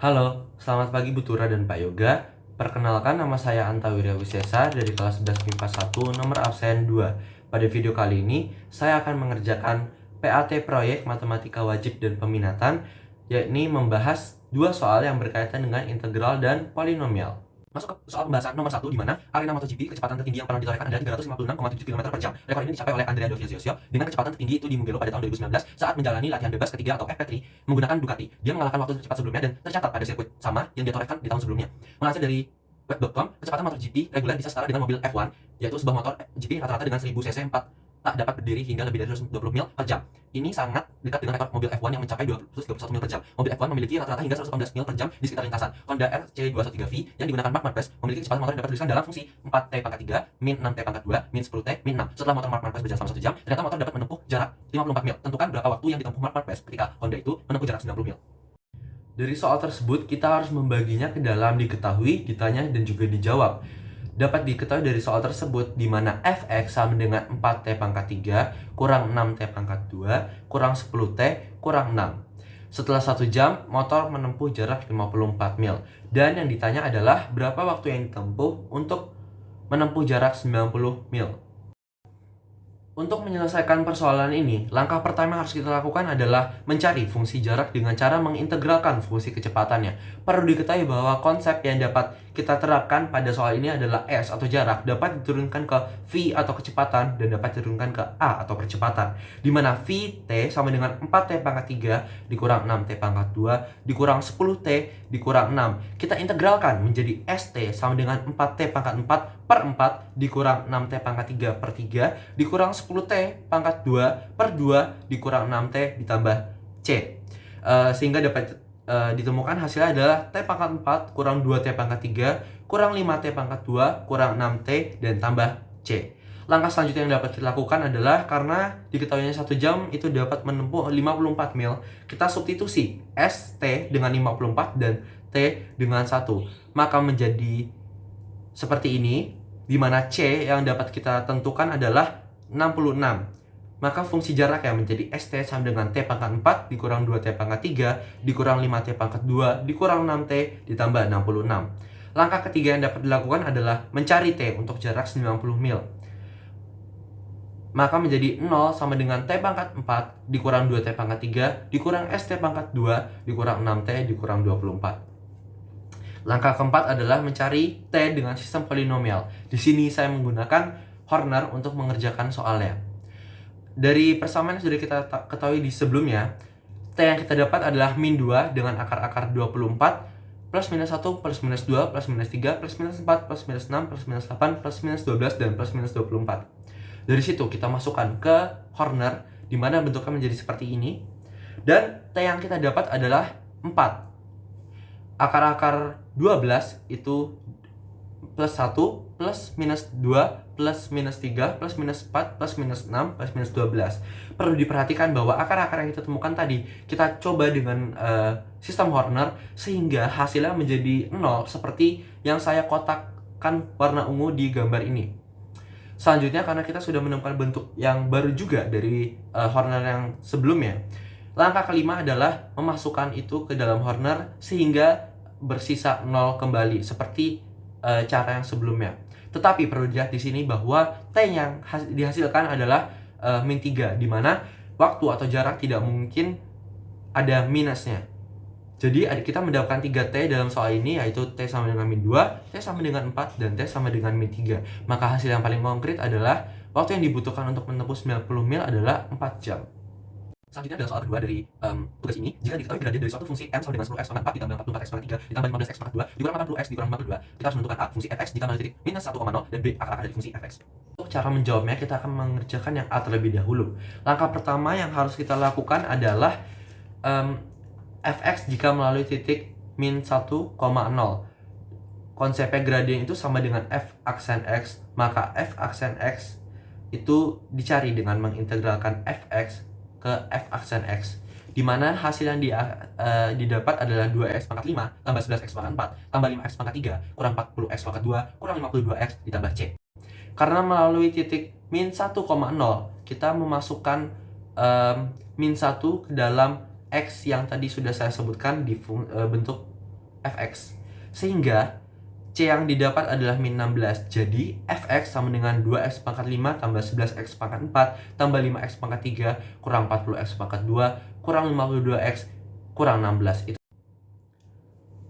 Halo, selamat pagi Bu Tura dan Pak Yoga. Perkenalkan, nama saya Anta Wiryawisesa dari kelas 11 MIPA 1 nomor absen 2. Pada video kali ini, saya akan mengerjakan PAT Proyek Matematika Wajib dan Peminatan, yakni membahas dua soal yang berkaitan dengan integral dan polinomial. Masuk ke soal pembahasan nomor 1, di mana arena MotoGP kecepatan tertinggi yang pernah ditorehkan adalah 356,7 km per jam. Rekor ini dicapai oleh Andrea Dovizioso dengan kecepatan tertinggi itu di Mugello pada tahun 2019 saat menjalani latihan bebas ketiga atau FP3 menggunakan Ducati. Dia mengalahkan waktu tercepat sebelumnya dan tercatat pada sirkuit sama yang dia torehkan di tahun sebelumnya. Melansir dari web.com, kecepatan MotoGP reguler bisa setara dengan mobil F1, yaitu sebuah motor GP rata-rata dengan 1000 cc 4 tak dapat berdiri hingga lebih dari 220 mil per jam. Ini sangat dekat dengan rekor mobil F1 yang mencapai 231 mil per jam. Mobil F1 memiliki rata-rata hingga 118 mil per jam di sekitar lintasan. Honda RC213V yang digunakan Marc Marquez memiliki kecepatan motor yang dapat dituliskan dalam fungsi 4T-3, min 6T-2, min 10T, min 6. Setelah motor Marc Marquez berjalan selama 1 jam, ternyata motor dapat menempuh jarak 54 mil. Tentukan berapa waktu yang ditempuh Marc Marquez ketika Honda itu menempuh jarak 90 mil. Dari soal tersebut, kita harus membaginya ke dalam diketahui, ditanya, dan juga dijawab. Dapat diketahui dari soal tersebut di mana fx sama dengan 4t-3 kurang 6t-2 kurang 10t kurang 6. Setelah 1 jam, motor menempuh jarak 54 mil. Dan yang ditanya adalah berapa waktu yang ditempuh untuk menempuh jarak 90 mil. Untuk menyelesaikan persoalan ini, langkah pertama yang harus kita lakukan adalah mencari fungsi jarak dengan cara mengintegralkan fungsi kecepatannya. Perlu diketahui bahwa konsep yang dapat kita terapkan pada soal ini adalah S atau jarak dapat diturunkan ke V atau kecepatan dan dapat diturunkan ke A atau percepatan. Di mana VT sama dengan 4T-3 dikurang 6T-2 dikurang 10T dikurang 6. Kita integralkan menjadi ST sama dengan 4T-4 per 4 dikurang 6T-3 per 3 dikurang 10T-2 per 2 dikurang 6T ditambah C. Sehingga dapat ditemukan hasilnya adalah T-4 kurang 2T-3 kurang 5T-2 kurang 6T dan tambah C. Langkah selanjutnya yang dapat dilakukan adalah karena diketahuinya 1 jam itu dapat menempuh 54 mil, kita substitusi ST dengan 54 dan T dengan 1. Maka menjadi seperti ini, di mana C yang dapat kita tentukan adalah 66. Maka fungsi jarak yang menjadi ST sama dengan T-4 dikurang 2T-3 dikurang 5T-2 dikurang 6T ditambah 66. Langkah ketiga yang dapat dilakukan adalah mencari T untuk jarak 90 mil. Maka menjadi 0 sama dengan T-4 dikurang 2T-3 dikurang ST-2 dikurang 6T dikurang 24. Langkah keempat adalah mencari T dengan sistem polinomial. Di sini saya menggunakan Horner untuk mengerjakan soalnya. Dari persamaan yang sudah kita ketahui di sebelumnya, T yang kita dapat adalah min 2 dengan akar-akar 24, plus minus 1, plus minus 2, plus minus 3, plus minus 4, plus minus 6, plus minus 8, plus minus 12, dan plus minus 24. Dari situ kita masukkan ke Horner, di mana bentuknya menjadi seperti ini. Dan T yang kita dapat adalah 4. Akar-akar 12 itu plus 1, plus minus 2, plus minus 3, plus minus 4, plus minus 6, plus minus 12. Perlu diperhatikan bahwa akar-akar yang kita temukan tadi, kita coba dengan sistem Horner, sehingga hasilnya menjadi 0, seperti yang saya kotakkan warna ungu di gambar ini. Selanjutnya, karena kita sudah menemukan bentuk yang baru juga dari Horner yang sebelumnya, langkah kelima adalah memasukkan itu ke dalam Horner sehingga bersisa 0 kembali, seperti cara yang sebelumnya. Tetapi perlu dilihat di sini bahwa T yang dihasilkan adalah min 3, di mana waktu atau jarak tidak mungkin ada minusnya. Jadi kita mendapatkan 3T dalam soal ini, yaitu T sama dengan min 2, T sama dengan 4, dan T sama dengan min 3. Maka hasil yang paling konkret adalah waktu yang dibutuhkan untuk menempuh 90 mil adalah 4 jam. Selanjutnya adalah soal kedua dari tugas ini. Jika diketahui gradien dari suatu fungsi m sama dengan 10x pangkat 4 ditambah 44x pangkat 3 ditambah 15x pangkat 2 dikurang 80x dikurang 52, kita harus menentukan a fungsi fx jika nilai titik minus 1,0 dan b akar-akar dari fungsi fx. Untuk cara menjawabnya, kita akan mengerjakan yang a terlebih dahulu. Langkah pertama yang harus kita lakukan adalah fx jika melalui titik min 1,0. Konsepnya gradien itu sama dengan f aksen x, maka f aksen x itu dicari dengan mengintegralkan fx ke f aksen x, di mana hasil yang didapat adalah 2x pangkat 5 tambah 11x pangkat 4 tambah 5x pangkat 3 kurang 40x pangkat 2 kurang 52x ditambah c. Karena melalui titik min 1,0, kita memasukkan min 1 ke dalam x yang tadi sudah saya sebutkan di bentuk fx. Sehingga C yang didapat adalah min 16. Jadi fx sama dengan 2x pangkat 5 tambah 11x pangkat 4 tambah 5x pangkat 3 kurang 40x pangkat 2 kurang 52x kurang 16.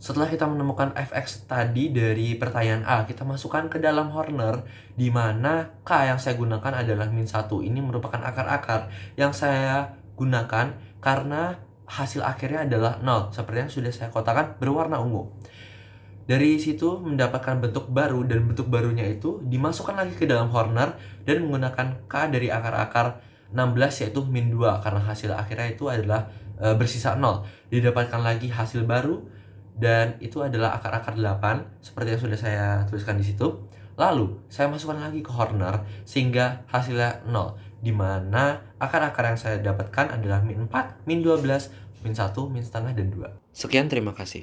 Setelah kita menemukan fx tadi dari pertanyaan A, kita masukkan ke dalam Horner, di mana K yang saya gunakan adalah min 1. Ini merupakan akar-akar yang saya gunakan karena hasil akhirnya adalah 0, seperti yang sudah saya kotakan berwarna ungu. Dari situ mendapatkan bentuk baru, dan bentuk barunya itu dimasukkan lagi ke dalam Horner dan menggunakan K dari akar-akar 16 yaitu min 2, karena hasil akhirnya itu adalah bersisa 0. Didapatkan lagi hasil baru, dan itu adalah akar-akar 8 seperti yang sudah saya tuliskan di situ. Lalu saya masukkan lagi ke Horner sehingga hasilnya 0, di mana akar-akar yang saya dapatkan adalah min 4, min 12, min 1, min setengah, dan 2. Sekian, terima kasih.